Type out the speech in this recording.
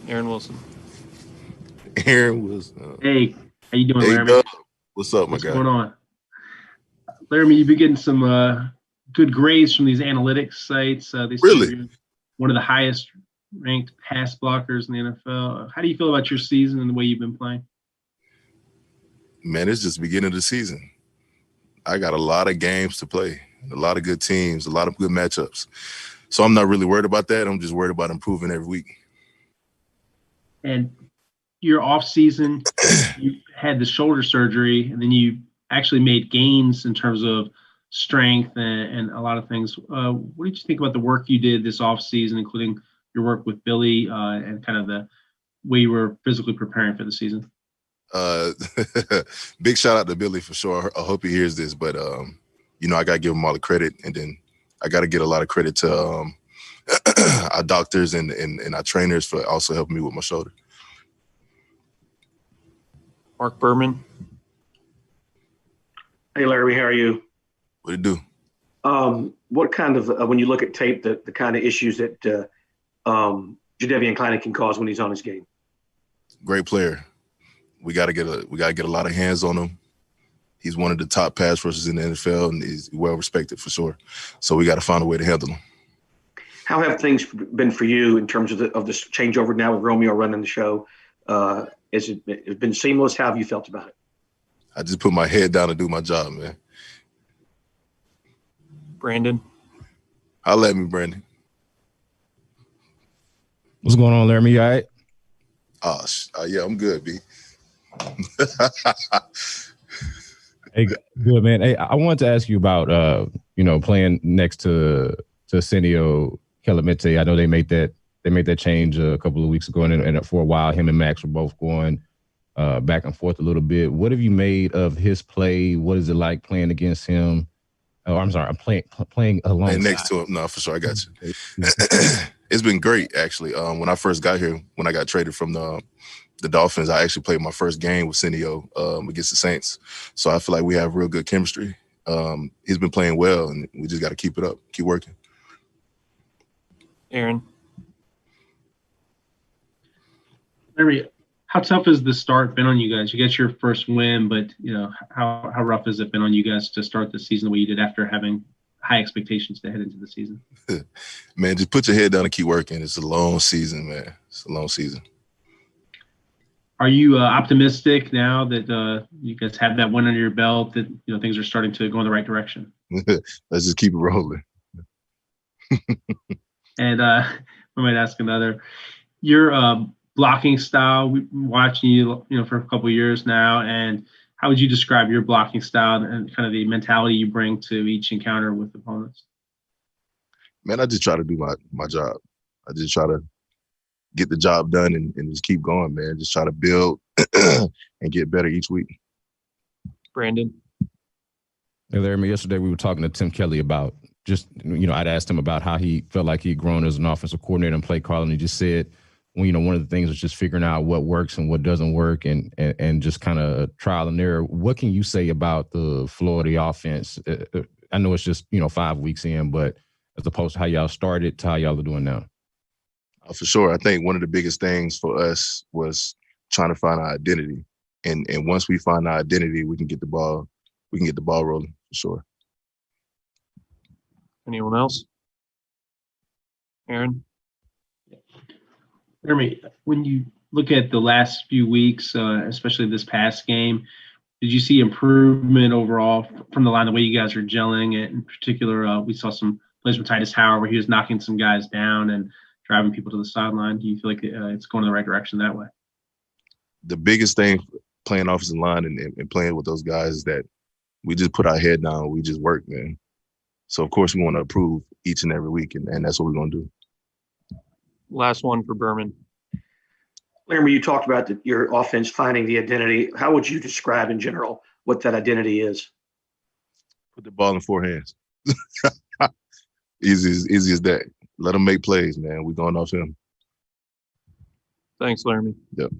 Aaron Wilson. Aaron Wilson. Hey, how you doing, Hey, Laremy? Doug. What's up, my What's guy? going on? Laremy, you've been getting some good grades from these analytics sites. They say Really? you're one of the highest ranked pass blockers in the NFL. How do you feel about your season and the way you've been playing? Man, it's just the beginning of the season. I got a lot of games to play, a lot of good teams, a lot of good matchups. So I'm not really worried about that. I'm just worried about improving every week. And your off season, you had the shoulder surgery, and then you actually made gains in terms of strength and a lot of things. What did you think about the work you did this off season, including your work with Billy and kind of the way you were physically preparing for the season? Big shout out to Billy for sure. I hope he hears this, but I got to give him all the credit, and then I got to get a lot of credit to our doctors and our trainers for also helping me with my shoulder. Mark Berman. Hey, Larry, how are you? What it do? What kind of, when you look at tape, the kind of issues that Jadeveon Clowney can cause when he's on his game? Great player. We got to get a lot of hands on him. He's one of the top pass rushers in the NFL, and he's well respected for sure. So we got to find a way to handle him. How have things been for you in terms of this changeover now with Romeo running the show? Has it been seamless? How have you felt about it? I just put my head down and do my job, man. Brandon. Holla at me, Brandon. What's going on, Laremy? You all right? Yeah, I'm good, B. Hey, good, man. Hey, I wanted to ask you about playing next to Arsenio Kelemete. I know they made that change a couple of weeks ago, and for a while, him and Max were both going back and forth a little bit. What have you made of his play? What is it like playing against him? Oh, I'm sorry, I'm playing along. Playing next to him. No, for sure, I got you. It's been great, actually. When I first got here, when I got traded from the Dolphins, I actually played my first game with Arsenio against the Saints. So I feel like we have real good chemistry. He's been playing well, and we just got to keep it up, keep working. Aaron. Larry, how tough has the start been on you guys? You get your first win, but how rough has it been on you guys to start the season the way you did after having high expectations to head into the season? Man, just put your head down and keep working. It's a long season, man. It's a long season. Are you optimistic now that you guys have that win under your belt, that things are starting to go in the right direction? Let's just keep it rolling. And we might ask another. Your blocking style, we've been watching you, for a couple of years now, and how would you describe your blocking style and kind of the mentality you bring to each encounter with opponents? Man, I just try to do my job. I just try to get the job done and just keep going, man. Just try to build and get better each week. Brandon. Hey, Laremy, yesterday we were talking to Tim Kelly about just, I'd asked him about how he felt like he'd grown as an offensive coordinator and play caller, and he just said, one of the things is just figuring out what works and what doesn't work and just kind of trial and error. What can you say about the flow of the offense? I know it's just, 5 weeks in, but as opposed to how y'all started to how y'all are doing now. For sure. I think one of the biggest things for us was trying to find our identity. And once we find our identity, we can get the ball rolling for sure. Anyone else? Aaron? Jeremy, when you look at the last few weeks, especially this past game, did you see improvement overall from the line, the way you guys are gelling? And in particular, we saw some plays from Titus Howard where he was knocking some guys down and driving people to the sideline. Do you feel like it's going in the right direction that way? The biggest thing playing offensive line and playing with those guys is that we just put our head down. We just work, man. So, of course, we want to improve each and every week, and that's what we're going to do. Last one for Berman. Larry, you talked about your offense finding the identity. How would you describe in general what that identity is? Put the ball in 4 hands. Easy as that. Let them make plays, man. We're going off him. Thanks, Laremy. Yep.